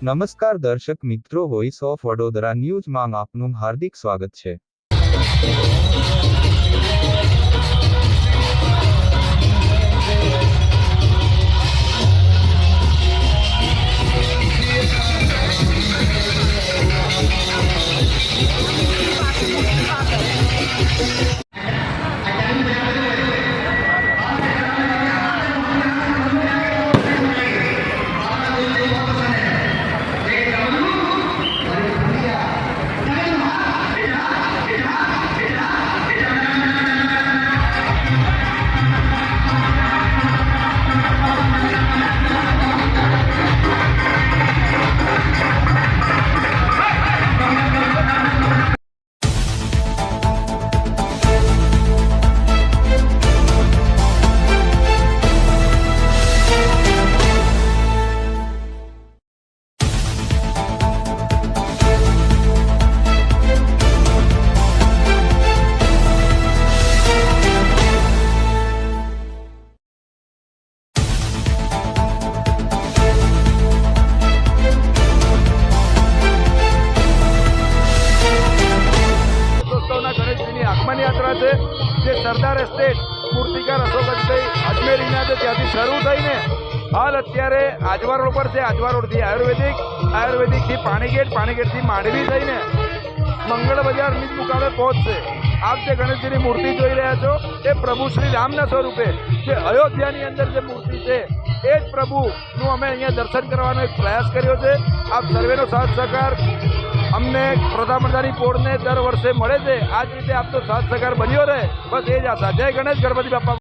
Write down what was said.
નમસ્કાર દર્શક મિત્રો, વોઇસ ઓફ વડોદરા ન્યૂઝમાં આપનું હાર્દિક સ્વાગત છે। આગમન યાત્રા છે જે સરદાર એસ્ટેટ મૂર્તિકાર અશોક અજમેરીના છે ત્યાંથી શરૂ થઈને હાલ અત્યારે આજવા રોડ પર છે। આજવા રોડથી આયુર્વેદિકથી પાણીગેટથી માંડવી થઈને મંગળ બજારની મુકામે પહોંચશે। આપ જે ગણેશજીની મૂર્તિ જોઈ રહ્યા છો એ પ્રભુ શ્રી રામના સ્વરૂપે જે અયોધ્યાની અંદર જે મૂર્તિ છે એ જ પ્રભુનું અમે અહીંયા દર્શન કરવાનો એક પ્રયાસ કર્યો છે। આપ સર્વેનો સાથ સહકાર અમને પ્રધાનમંત્રી પોળને દર વર્ષે મળે છે। આ જ રીતે આપનો સાથ સહકાર બન્યો રહે, બસ એ જ આશા। જય ગણેશ, ગણપતિ બાપ્પા।